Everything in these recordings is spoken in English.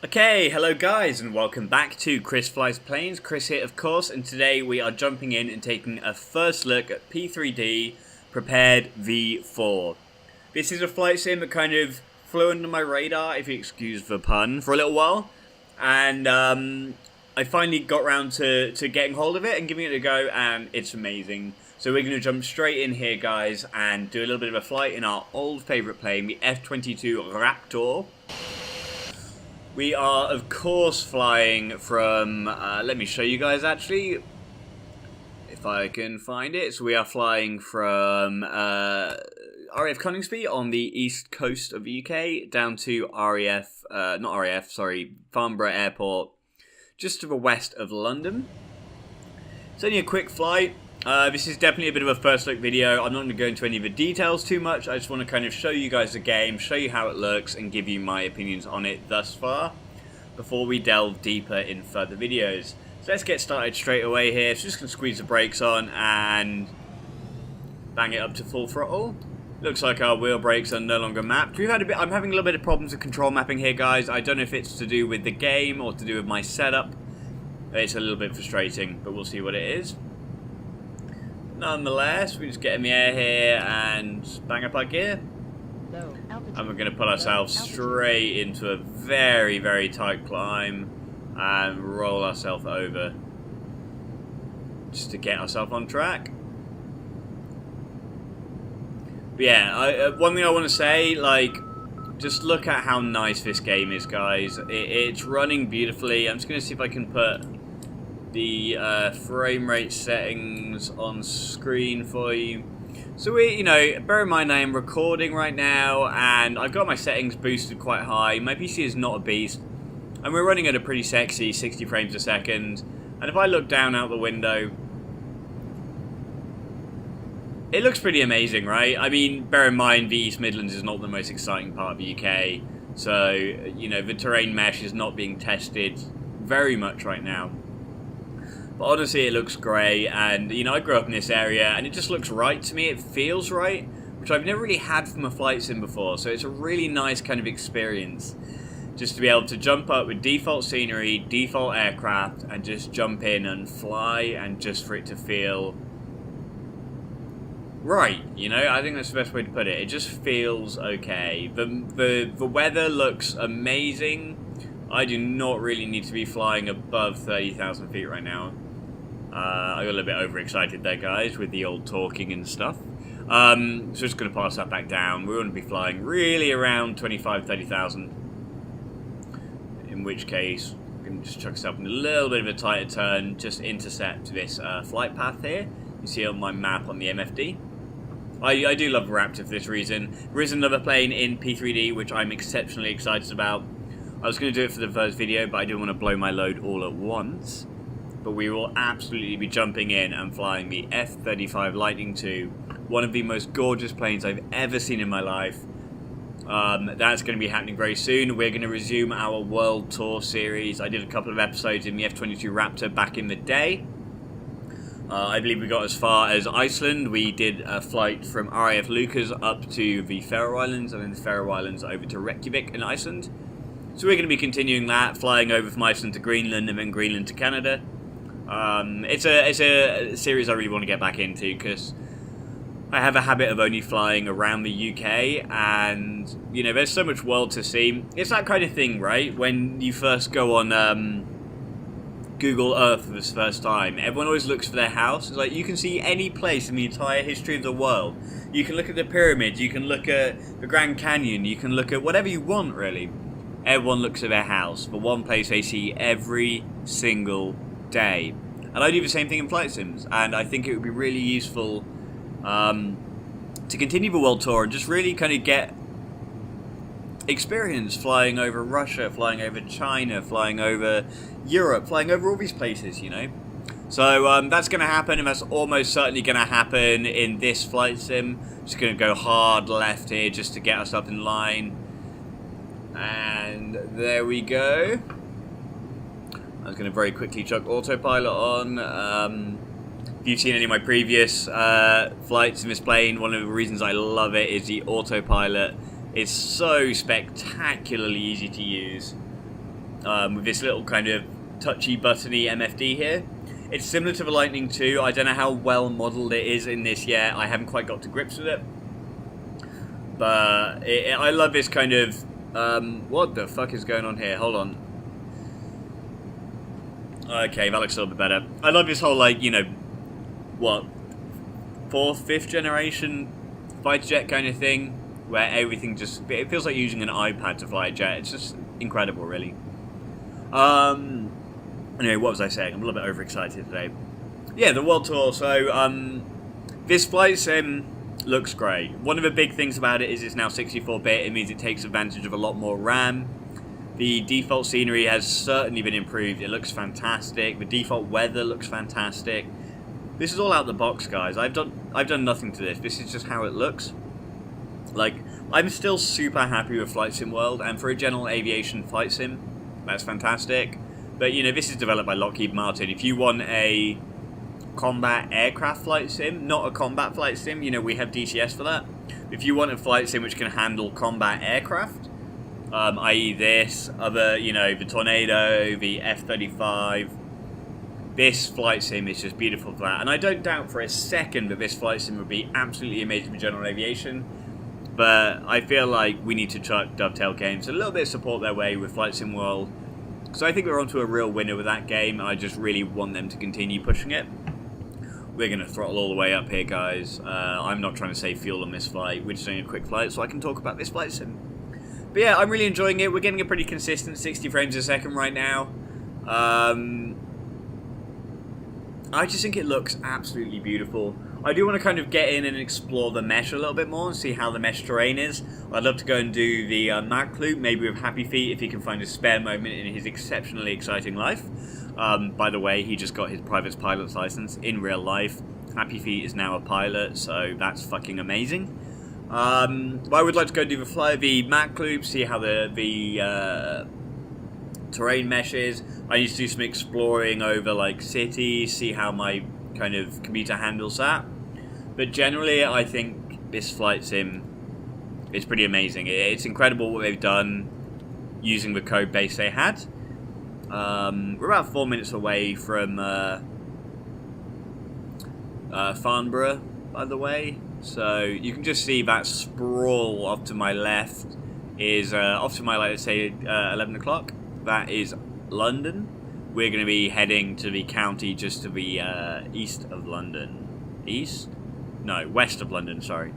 Okay, hello guys and welcome back to Chris Flies Planes. Chris here of course, and today we are jumping in and taking a first look at P3D Prepared V4. This is a flight sim that kind of flew under my radar, if you excuse the pun, for a little while. And I finally got around to getting hold of it and giving it a go, and it's amazing. So we're going to jump straight in here guys and do a little bit of a flight in our old favourite plane, the F-22 Raptor. We are, of course, flying from, let me show you guys, actually, if I can find it. So we are flying from RAF Coningsby on the east coast of the UK down to Farnborough Airport, just to the west of London. It's only a quick flight. This is definitely a bit of a first look video. I'm not going to go into any of the details too much. I just want to kind of show you guys the game, show you how it looks, and give you my opinions on it thus far before we delve deeper in further videos. So let's get started straight away here. So just going to squeeze the brakes on and bang it up to full throttle. Looks like our wheel brakes are no longer mapped. I'm having a little bit of problems with control mapping here, guys. I don't know if it's to do with the game or to do with my setup. It's a little bit frustrating, but we'll see what it is. Nonetheless, we just get in the air here and bang up our gear. And we're going to put ourselves straight into a very, very tight climb and roll ourselves over just to get ourselves on track. But yeah, one thing I want to say, just look at how nice this game is, guys. It's running beautifully. I'm just going to see if I can put the frame rate settings on screen for you. So bear in mind I am recording right now and I've got my settings boosted quite high. My PC is not a beast and we're running at a pretty sexy 60 frames a second. And if I look down out the window, it looks pretty amazing, right? I mean, bear in mind the East Midlands is not the most exciting part of the UK. So, the terrain mesh is not being tested very much right now. But honestly, it looks great, and I grew up in this area, and it just looks right to me. It feels right, which I've never really had from a flight sim before, so it's a really nice kind of experience. Just to be able to jump up with default scenery, default aircraft, and just jump in and fly, and just for it to feel right, I think that's the best way to put it. It just feels okay. The weather looks amazing. I do not really need to be flying above 30,000 feet right now. I got a little bit overexcited there, guys, with the old talking and stuff. So just going to pass that back down. We want to be flying really around 25, 30,000. In which case, we're going to just chuck us up in a little bit of a tighter turn, just intercept this flight path here. You see on my map on the MFD. I do love Raptor for this reason. There is another plane in P3D, which I'm exceptionally excited about. I was going to do it for the first video, but I didn't want to blow my load all at once. But we will absolutely be jumping in and flying the F-35 Lightning II, one of the most gorgeous planes I've ever seen in my life. That's going to be happening very soon. We're going to resume our World Tour series. I did a couple of episodes in the F-22 Raptor back in the day. I believe we got as far as Iceland. We did a flight from RAF Lucas up to the Faroe Islands, and then the Faroe Islands over to Reykjavik in Iceland. So we're going to be continuing that, flying over from Iceland to Greenland and then Greenland to Canada. It's a series I really want to get back into because I have a habit of only flying around the UK, and there's so much world to see. It's that kind of thing, right? When you first go on Google Earth for the first time, everyone always looks for their house. It's like you can see any place in the entire history of the world. You can look at the pyramids, you can look at the Grand Canyon, you can look at whatever you want, really. Everyone looks at their house for one place they see every single day. And I do the same thing in flight sims, and I think it would be really useful to continue the world tour and just really kind of get experience flying over Russia, flying over China, flying over Europe, flying over all these places, So that's going to happen, and that's almost certainly going to happen in this flight sim. Just going to go hard left here just to get us up in line. And there we go. I was going to very quickly chuck autopilot on. If you've seen any of my previous flights in this plane, one of the reasons I love it is the autopilot. It's so spectacularly easy to use. with this little kind of touchy buttony MFD here. It's similar to the Lightning II. I don't know how well modelled it is in this yet. I haven't quite got to grips with it. But I love this kind of... what the fuck is going on here? Hold on. Okay, that looks a little bit better. I love this whole, like, you know, what, 4th, 5th generation fighter jet kind of thing, where everything just... It feels like using an iPad to fly a jet. It's just incredible, really. Anyway, what was I saying? I'm a little bit overexcited today. Yeah, the World Tour. So, this flight sim looks great. One of the big things about it is it's now 64-bit. It means it takes advantage of a lot more RAM. The default scenery has certainly been improved. It looks fantastic. The default weather looks fantastic. This is all out the box, guys. I've done nothing to this. This is just how it looks. Like, I'm still super happy with Flight Sim World, and for a general aviation flight sim, that's fantastic. But, you know, this is developed by Lockheed Martin. If you want a combat aircraft flight sim, not a combat flight sim, you know, we have DCS for that. If you want a flight sim which can handle combat aircraft, i.e. this, other, you know, the Tornado, the F-35, this flight sim is just beautiful for that. And I don't doubt for a second that this flight sim would be absolutely amazing for general aviation. But I feel like we need to chuck Dovetail Games a little bit of support their way with Flight Sim World. So I think we're onto a real winner with that game. I just really want them to continue pushing it. We're going to throttle all the way up here, guys. I'm not trying to save fuel on this flight. We're just doing a quick flight so I can talk about this flight sim. But yeah, I'm really enjoying it. We're getting a pretty consistent 60 frames a second right now. I just think it looks absolutely beautiful. I do want to kind of get in and explore the mesh a little bit more and see how the mesh terrain is. I'd love to go and do the Mac loop, maybe with Happy Feet if he can find a spare moment in his exceptionally exciting life. By the way, he just got his private pilot's license in real life. Happy Feet is now a pilot, so that's fucking amazing. But I would like to go do the Mac loop, see how the terrain mesh is. I need to do some exploring over like cities, see how my kind of computer handles that. But generally, I think this flight sim is pretty amazing. It's incredible what they've done using the code base they had. We're about 4 minutes away from Farnborough, by the way. So you can just see that sprawl off to my left is off to my right, let's say 11 o'clock. That is London. We're going to be heading to the county just to the east of London. East? No, west of London, sorry.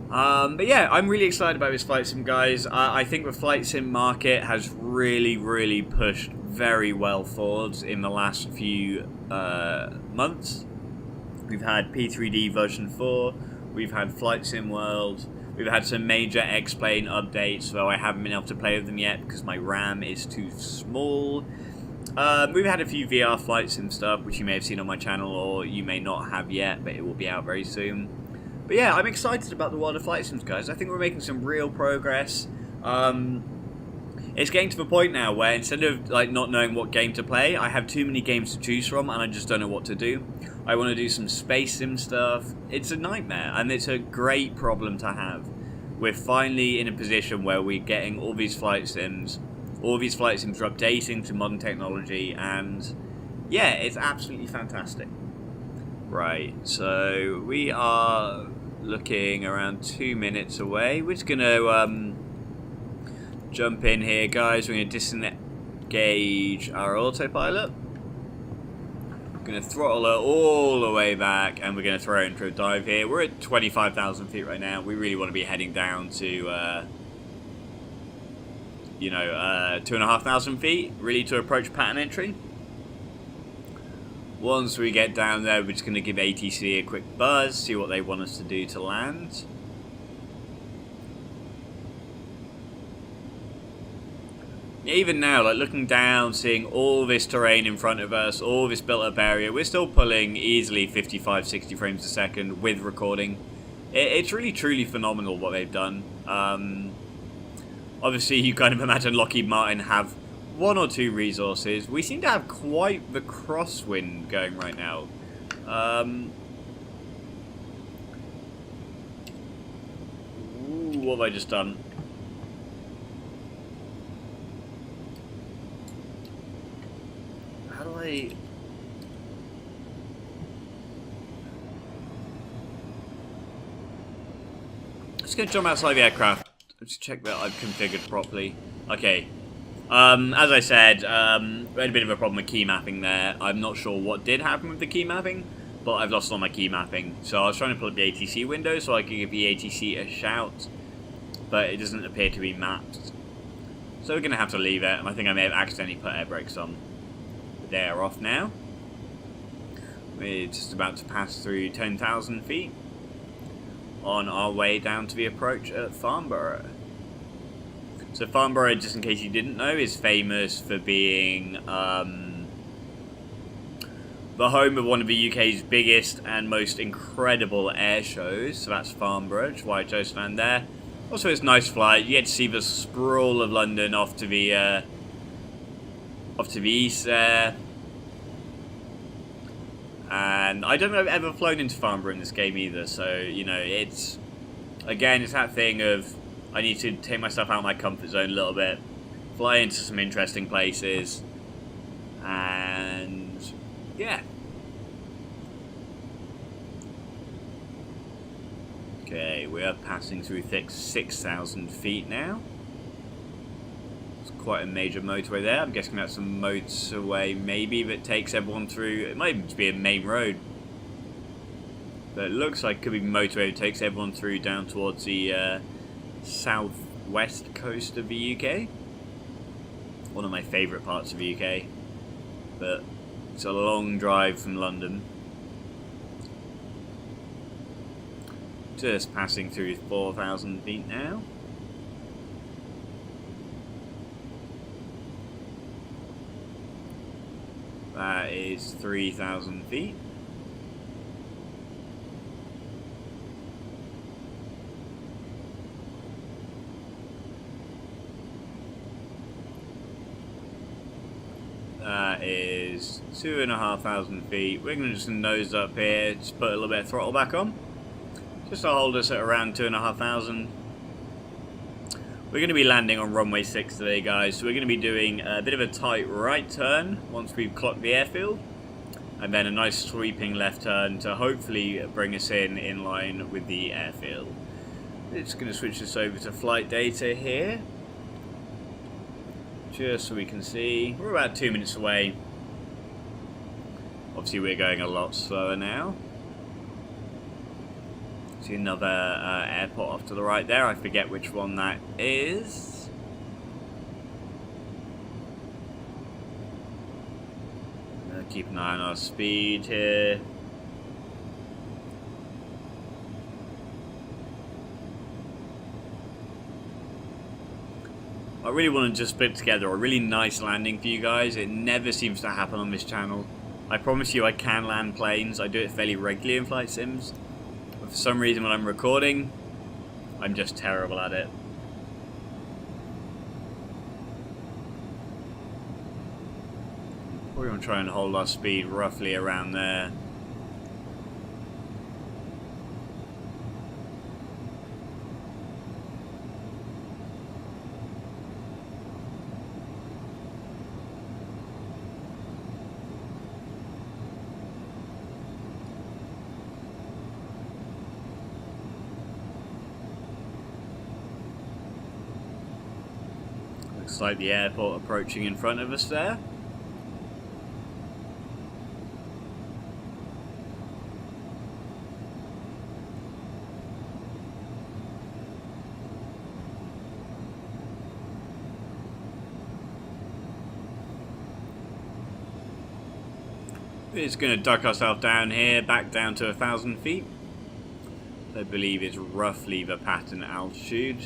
But yeah, I'm really excited about this flight sim, guys. I think the flight sim market has really pushed very well forwards in the last few months. We've had P3D version 4, we've had Flight Sim World, we've had some major X-Plane updates, though I haven't been able to play with them yet because my RAM is too small. We've had a few VR flight sim stuff, which you may have seen on my channel, or you may not have yet, but it will be out very soon. But yeah, I'm excited about the world of flight sims, guys. I think we're making some real progress. It's getting to the point now where instead of like not knowing what game to play, I have too many games to choose from and I just don't know what to do. I want to do some space sim stuff. It's a nightmare, and it's a great problem to have. We're finally in a position where we're getting all these flight sims. All these flight sims are updating to modern technology, and yeah, it's absolutely fantastic. Right, so we are looking around 2 minutes away. We're just going to jump in here, guys. We're going to disengage our autopilot. We're going to throttle it all the way back, and we're going to throw it into a dive here. We're at 25,000 feet right now. We really want to be heading down to, 2,500 feet, really, to approach pattern entry. Once we get down there, we're just going to give ATC a quick buzz, see what they want us to do to land. Even now, like looking down, seeing all this terrain in front of us, all this built-up area, we're still pulling easily 55, 60 frames a second with recording. It's really, truly phenomenal what they've done. Obviously, you kind of imagine Lockheed Martin have one or two resources. We seem to have quite the crosswind going right now. Ooh, what have I just done? I... Just gonna jump outside the aircraft. Just check that I've configured properly. Okay. As I said, we had a bit of a problem with key mapping there. I'm not sure what did happen with the key mapping, but I've lost all my key mapping. So I was trying to pull up the ATC window so I could give the ATC a shout, but it doesn't appear to be mapped. So we're going to have to leave it, and I think I may have accidentally put air brakes on. They're off now. We're just about to pass through 10,000 feet on our way down to the approach at Farnborough. So Farnborough, just in case you didn't know, is famous for being the home of one of the UK's biggest and most incredible air shows. So that's Farnborough, which is why I chose to land there. Also, it's a nice flight. You get to see the sprawl of London off to the east there. And I don't know if I've ever flown into Farnborough in this game either. So, you know, it's that thing of I need to take myself out of my comfort zone a little bit, fly into some interesting places, and yeah. Okay, we are passing through thick 6,000 feet now. It's quite a major motorway there. I'm guessing that's a motorway maybe that takes everyone through. It might even just be a main road. But it looks like it could be a motorway that takes everyone through down towards the southwest coast of the UK. One of my favourite parts of the UK. But it's a long drive from London. Just passing through 4,000 feet now. That is 3,000 feet. That is 2,500 feet. We're going to just nose up here, just put a little bit of throttle back on. Just to hold us at around 2,500. We're going to be landing on runway 6 today, guys. So we're going to be doing a bit of a tight right turn once we've clocked the airfield. And then a nice sweeping left turn to hopefully bring us in line with the airfield. It's going to switch this over to flight data here. Just so we can see. We're about 2 minutes away. Obviously we're going a lot slower now. See another airport off to the right there. I forget which one that is. Keep an eye on our speed here. I really want to just put together a really nice landing for you guys. It never seems to happen on this channel. I promise you I can land planes. I do it fairly regularly in flight sims. But for some reason when I'm recording, I'm just terrible at it. We're going to try and hold our speed roughly around there. Looks like the airport approaching in front of us there. We're just going to duck ourselves down here, back down to 1,000 feet. I believe it's roughly the pattern altitude.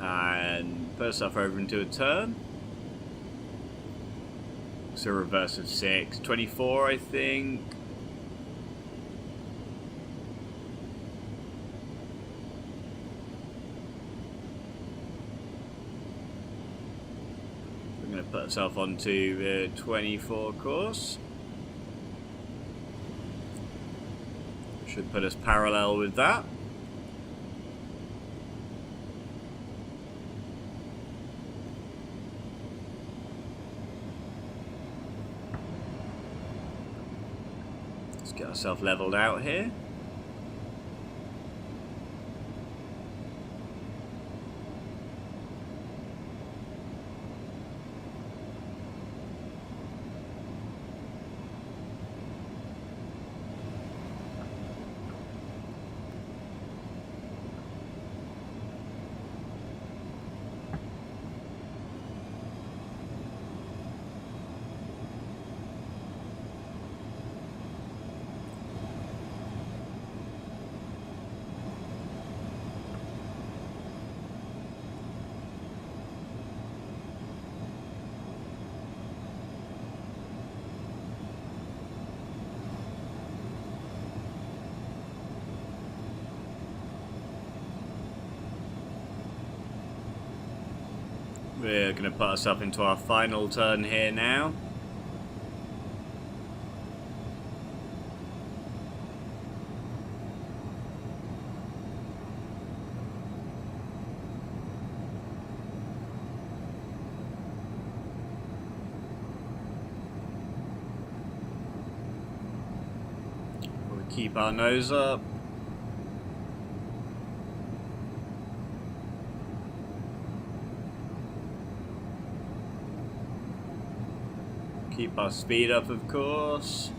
And put ourselves over into a turn. So reverse of 6, 24 I think. We're going to put ourselves onto the 24 course. Should put us parallel with that. Get ourselves leveled out here. We're going to put ourselves into our final turn here now. We'll keep our nose up. Keep our speed up, of course.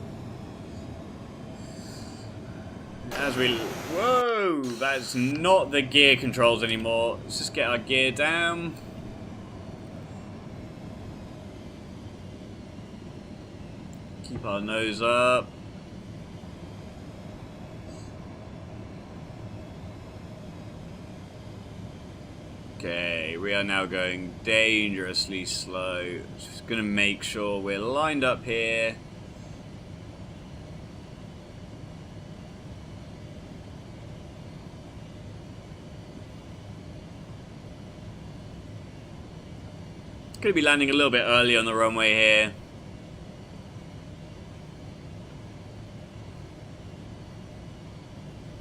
As we... Whoa! That's not the gear controls anymore. Let's just get our gear down. Keep our nose up. Okay, we are now going dangerously slow. Just gonna make sure we're lined up here. Gonna be landing a little bit early on the runway here.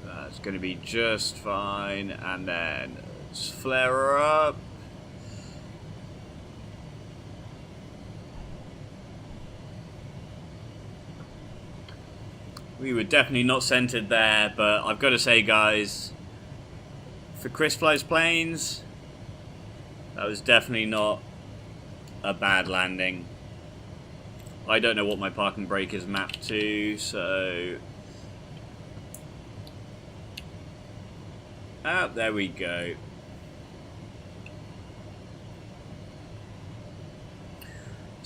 That's gonna be just fine, and then let's flare her up. We were definitely not centered there, but I've got to say, guys, for Chris Fly's planes, that was definitely not a bad landing. I don't know what my parking brake is mapped to, so... Ah, there we go.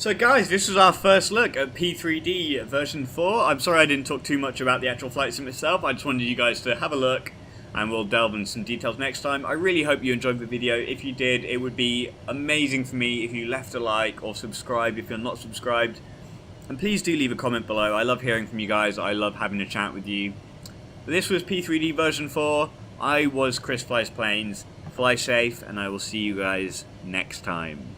So guys, this was our first look at P3D version 4. I'm sorry I didn't talk too much about the actual flight sim itself. I just wanted you guys to have a look, and we'll delve into some details next time. I really hope you enjoyed the video. If you did, it would be amazing for me if you left a like or subscribe if you're not subscribed. And please do leave a comment below. I love hearing from you guys. I love having a chat with you. But this was P3D version 4. I was Chris Flies Planes. Fly safe, and I will see you guys next time.